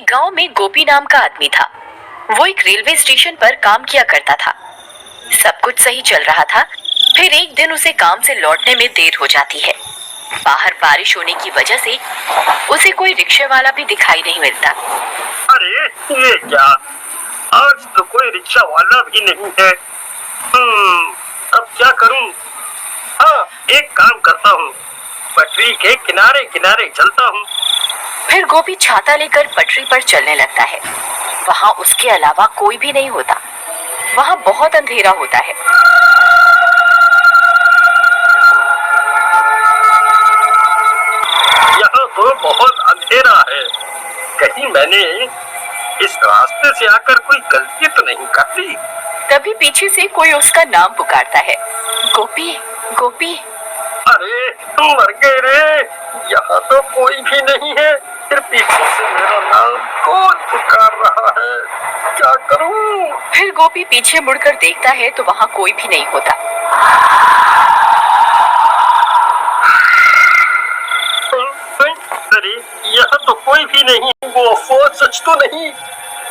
गांव में गोपी नाम का आदमी था। वो एक रेलवे स्टेशन पर काम किया करता था। सब कुछ सही चल रहा था। फिर एक दिन उसे काम से लौटने में देर हो जाती है। बाहर बारिश होने की वजह से उसे कोई रिक्शे वाला भी दिखाई नहीं मिलता। अरे ये क्या, आज तो कोई रिक्शा वाला भी नहीं है। अब क्या करूं? हाँ, एक काम करता हूँ, पटरी के किनारे किनारे चलता हूँ। फिर गोपी छाता लेकर पटरी पर चलने लगता है। वहाँ उसके अलावा कोई भी नहीं होता। वहाँ बहुत अंधेरा होता है। यहाँ तो बहुत अंधेरा है। कहीं मैंने इस रास्ते से आकर कोई गलती तो नहीं कर दी? तभी पीछे से कोई उसका नाम पुकारता है, गोपी गोपी। अरे मर गए रे, यहाँ तो कोई भी नहीं है। फिर पीछे से मेरा नाम कौन पुकार रहा है? क्या करूं? फिर गोपी पीछे मुड़कर देखता है तो वहाँ कोई भी नहीं होता। अरे यहाँ तो कोई भी नहीं। वो सच तो नहीं?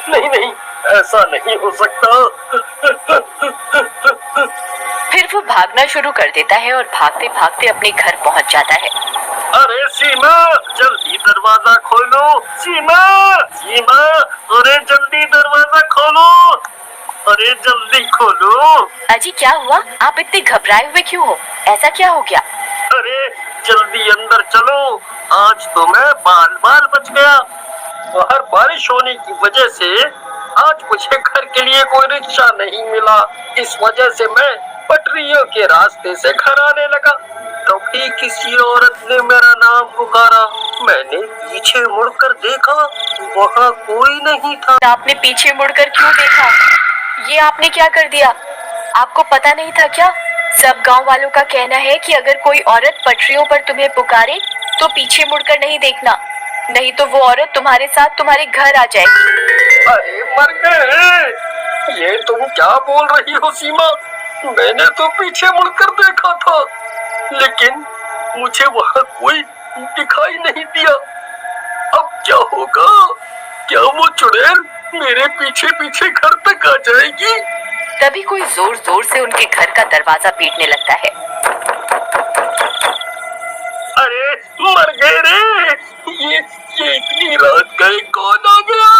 नहीं नहीं, ऐसा नहीं हो सकता। फिर वो भागना शुरू कर देता है और भागते भागते अपने घर पहुँच जाता है। अरे सीमा, जल्दी दरवाजा खोलो। सीमा सीमा, अरे जल्दी दरवाजा खोलो। अरे जल्दी खोलो। अजी क्या हुआ? आप इतने घबराए हुए क्यों हो? ऐसा क्या हो गया? अरे जल्दी अंदर चलो, आज तो मैं बाल बाल बच गया। बाहर बारिश होने की वजह से आज मुझे घर के लिए कोई रिक्शा नहीं मिला। इस वजह से मैं पटरियों के रास्ते से घर आने लगा। तभी किसी औरत ने मेरा नाम पुकारा। मैंने पीछे मुड़कर देखा, वहाँ कोई नहीं था। आपने पीछे मुड़कर क्यों देखा? ये आपने क्या कर दिया? आपको पता नहीं था क्या? सब गांव वालों का कहना है कि अगर कोई औरत पटरियों पर तुम्हें पुकारे तो पीछे मुड़कर नहीं देखना, नहीं तो वो औरत तुम्हारे साथ तुम्हारे घर आ जाएगी। अरे मर गए, ये तुम क्या बोल रही हो सीमा? मैंने तो पीछे मुड़कर देखा था, लेकिन मुझे वहाँ कोई दिखाई नहीं दिया। अब क्या होगा? क्या वो चुड़ैल मेरे पीछे पीछे घर तक आ जाएगी? तभी कोई जोर जोर से उनके घर का दरवाजा पीटने लगता है। अरे मर गए रे, ये इतनी रात गए कौन आ गया?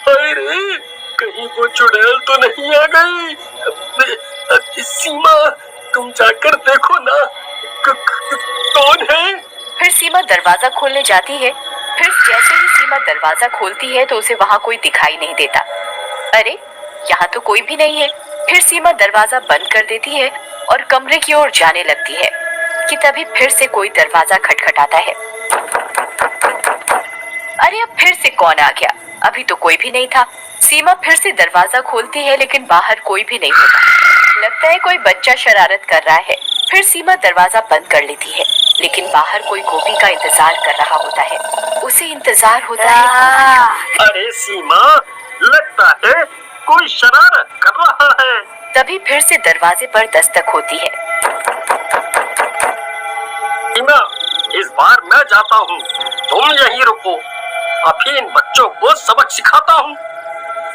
अरे कहीं वो चुड़ैल तो नहीं आ गई? सीमा, तुम जाकर देखो ना, कौन है? फिर सीमा दरवाजा खोलने जाती है। फिर जैसे ही सीमा दरवाजा खोलती है तो उसे वहाँ कोई दिखाई नहीं देता। अरे यहाँ तो कोई भी नहीं है। फिर सीमा दरवाजा बंद कर देती है और कमरे की ओर जाने लगती है कि तभी फिर से कोई दरवाजा खटखटाता है। अरे अब फिर से कौन आ गया? अभी तो कोई भी नहीं था। सीमा फिर से दरवाजा खोलती है लेकिन बाहर कोई भी नहीं होता। लगता है कोई बच्चा शरारत कर रहा है। फिर सीमा दरवाजा बंद कर लेती है, लेकिन बाहर कोई गोपी का इंतजार कर रहा होता है। उसे इंतजार होता है। अरे सीमा, लगता है कोई शरारत कर रहा है। तभी फिर से दरवाजे पर दस्तक होती है। सीमा, इस बार मैं जाता हूँ, तुम यहीं रुको। अभी इन बच्चों को सबक सिखाता हूँ।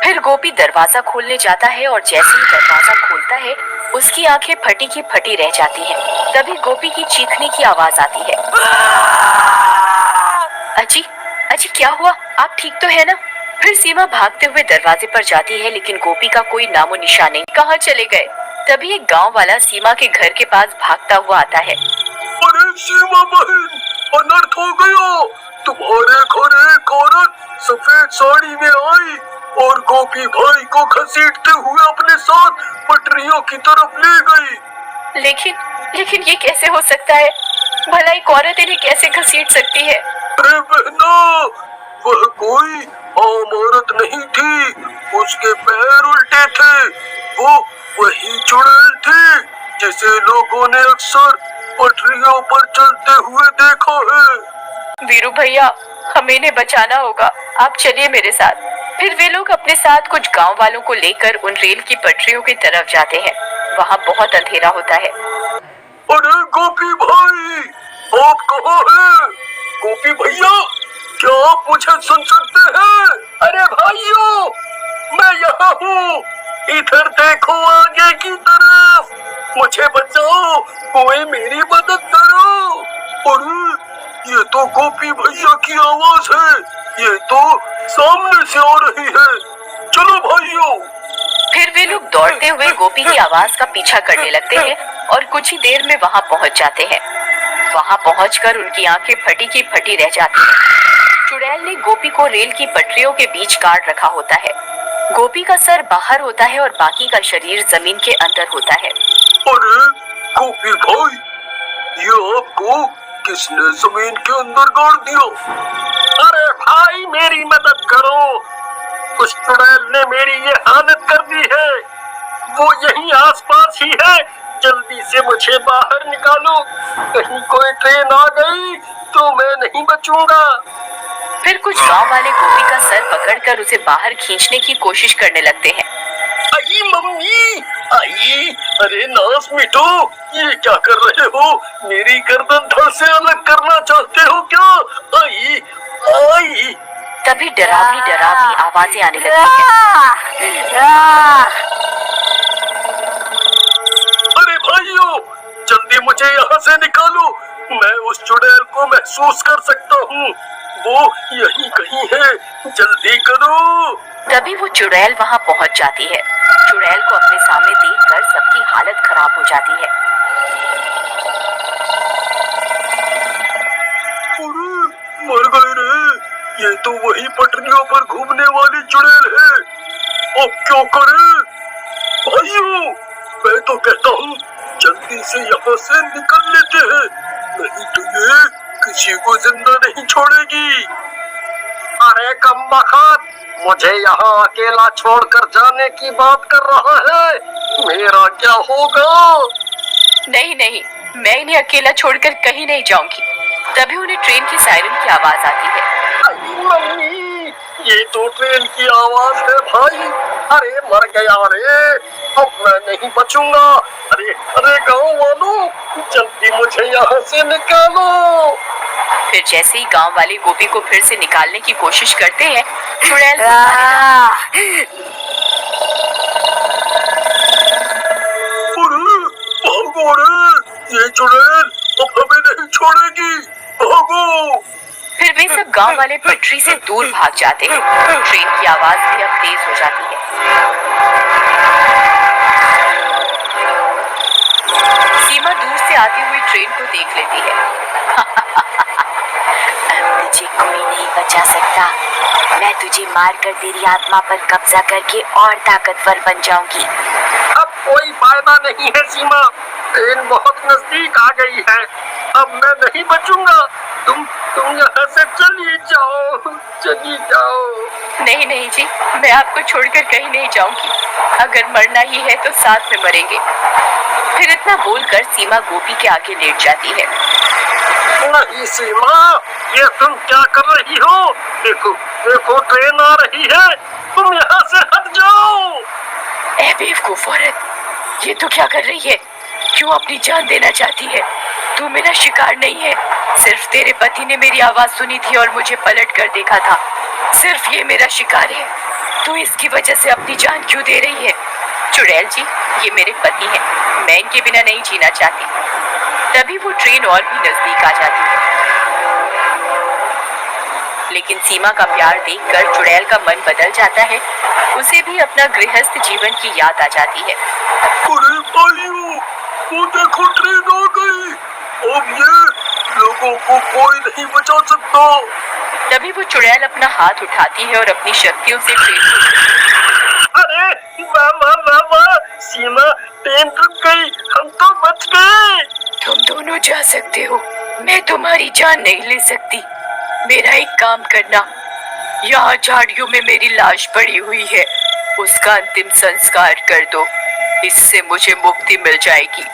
फिर गोपी दरवाजा खोलने जाता है और जैसे ही दरवाजा खोलता है उसकी आंखें फटी की फटी रह जाती हैं। तभी गोपी की चीखने की आवाज आती है। अजी अजी क्या हुआ? आप ठीक तो है ना? फिर सीमा भागते हुए दरवाजे पर जाती है, लेकिन गोपी का कोई नामो निशान नहीं। कहाँ चले गए? तभी एक गांव वाला सीमा के घर के पास भागता हुआ आता है। अरे सीमा बहन, अनर्थ हो गया। तुम्हारे घर एक औरत सफेद साड़ी में आई और गोपी भाई को घसीटते हुए अपने साथ पटरियों की तरफ ले गई। लेकिन ये कैसे हो सकता है? भला एक औरत इन्हें कैसे घसीट सकती है? अरे बहना, वह कोई आम औरत नहीं थी, उसके पैर उल्टे थे। वो वही चुड़ैल थी जिसे लोगों ने अक्सर पटरियों पर चलते हुए देखा है। वीरू भैया, हमें इन्हें बचाना होगा। आप चलिए मेरे साथ। फिर वे लोग अपने साथ कुछ गांव वालों को लेकर उन रेल की पटरियों की तरफ जाते हैं। वहाँ बहुत अंधेरा होता है। अरे गोपी भाई, आप कहाँ हैं? गोपी भैया, क्या आप मुझे सुन सकते हैं? हूँ। इधर देखो आगे की तरफ, मुझे बचाओ, कोई मेरी मदद करो। अरे ये तो गोपी भैया की आवाज है, ये तो सामने से आ रही है। चलो भाइयों। फिर वे लोग दौड़ते हुए गोपी की आवाज का पीछा करने लगते हैं और कुछ ही देर में वहां पहुंच जाते हैं। वहां पहुंचकर उनकी आंखें फटी की फटी रह जाती हैं। चुड़ैल ने गोपी को रेल की पटरियों के बीच काट रखा होता है। गोपी का सर बाहर होता है और बाकी का शरीर जमीन के अंदर होता है। अरे गोपी भाई, ये आपको किसने जमीन के अंदर गाड़ दिया? अरे भाई मेरी मदद करो, उस चुड़ैल ने मेरी ये हालत कर दी है। वो यहीं आसपास ही है, जल्दी से मुझे बाहर निकालो। कहीं कोई ट्रेन आ गई तो मैं नहीं बचूंगा। फिर कुछ गांव वाले गोपी का सर पकड़कर उसे बाहर खींचने की कोशिश करने लगते हैं। आई मम्मी, आई, अरे नास मिटो, ये क्या कर रहे हो? मेरी गर्दन धड़ से अलग करना चाहते हो क्या? आई, आई। तभी डरावनी डरावनी आवाजें आने लगती हैं। अरे भाइयों, जल्दी मुझे यहाँ से निकालो, मैं उस चुड़ैल को महसूस कर सकता हूँ। वो यहीं कहीं है, जल्दी करो। तभी वो चुड़ैल वहां पहुंच जाती है। चुड़ैल को अपने सामने देखकर सबकी हालत खराब हो जाती है। अरे मर गए रे, ये तो वही पटरियों पर घूमने वाली चुड़ैल है। अब क्या करें? भाइयों, मैं तो कहता हूँ जल्दी से यहाँ से निकल लेते हैं, नहीं तो ये किसी को जिंदा नहीं छोड़ेगी। अरे कमबख्त, मुझे यहाँ अकेला छोड़कर जाने की बात कर रहा है, मेरा क्या होगा? नहीं नहीं, मैं इन्हें अकेला छोड़कर कहीं नहीं जाऊंगी। तभी उन्हें ट्रेन की सायरन की आवाज आती है। अरे मम्मी, ये तो ट्रेन की आवाज है भाई। अरे मर गया रे, अब मैं नहीं बचूंगा। अरे अरे गाँव वालों, जल्दी मुझे यहाँ से निकालो। फिर जैसे ही गांव वाले गोपी को फिर से निकालने की कोशिश करते हैं, चुड़ैल भागो रे, ये चुड़ैल अब हमें नहीं छोड़ेगी, भागो। फिर वे सब गांव वाले पटरी से दूर भाग जाते हैं। ट्रेन की आवाज भी अब तेज हो जाती है। सीमा दूर से आती हुई ट्रेन को देख लेती है। अब तुझे कोई नहीं बचा सकता। मैं तुझे मारकर तेरी आत्मा पर कब्जा करके और ताकतवर बन जाऊंगी। अब कोई फायदा नहीं है सीमा, ट्रेन बहुत नजदीक आ गई है, अब मैं नहीं बचूंगा। तुम यहाँ से चली जाओ, चली जाओ। नहीं नहीं जी, मैं आपको छोड़कर कहीं नहीं जाऊंगी। अगर मरना ही है तो साथ में मरेंगे। फिर इतना बोलकर सीमा गोपी के आगे लेट जाती है। नहीं सीमा, ये तुम क्या कर रही हो? देखो देखो, ट्रेन आ रही है, तुम यहाँ से हट जाओ। ए बेवकूफ औरत, ये तू क्या कर रही है? क्यों अपनी जान देना चाहती है? तू मेरा शिकार नहीं है। सिर्फ तेरे पति ने मेरी आवाज सुनी थी और मुझे पलट कर देखा था। सिर्फ ये मेरा शिकार है। तू इसकी वजह से अपनी जान क्यों दे रही है? चुड़ैल जी, ये मेरे पति हैं। मैं इनके बिना नहीं जीना चाहती। तभी वो ट्रेन और भी नजदीक आ जाती है। लेकिन सीमा का प्यार देखकर चुड़ैल का मन बदल जाता है। उसे भी अपना गृहस्थ जीवन की याद आ जाती है। अरे भाइयों, वो देखो ट्रेन आ गई, अब ये लोगों को कोई नहीं बचा सकता। तभी वो चुड़ैल अपना हाथ उठाती है और अपनी शक्तियों से ट्रेन को... अरे वाह, सीमा, ट्रेन रुक गई, हम तो बच गए। तुम दोनों जा सकते हो, मैं तुम्हारी जान नहीं ले सकती। मेरा एक काम करना, यहाँ झाड़ियों में मेरी लाश पड़ी हुई है, उसका अंतिम संस्कार कर दो। इससे मुझे मुक्ति मिल जाएगी।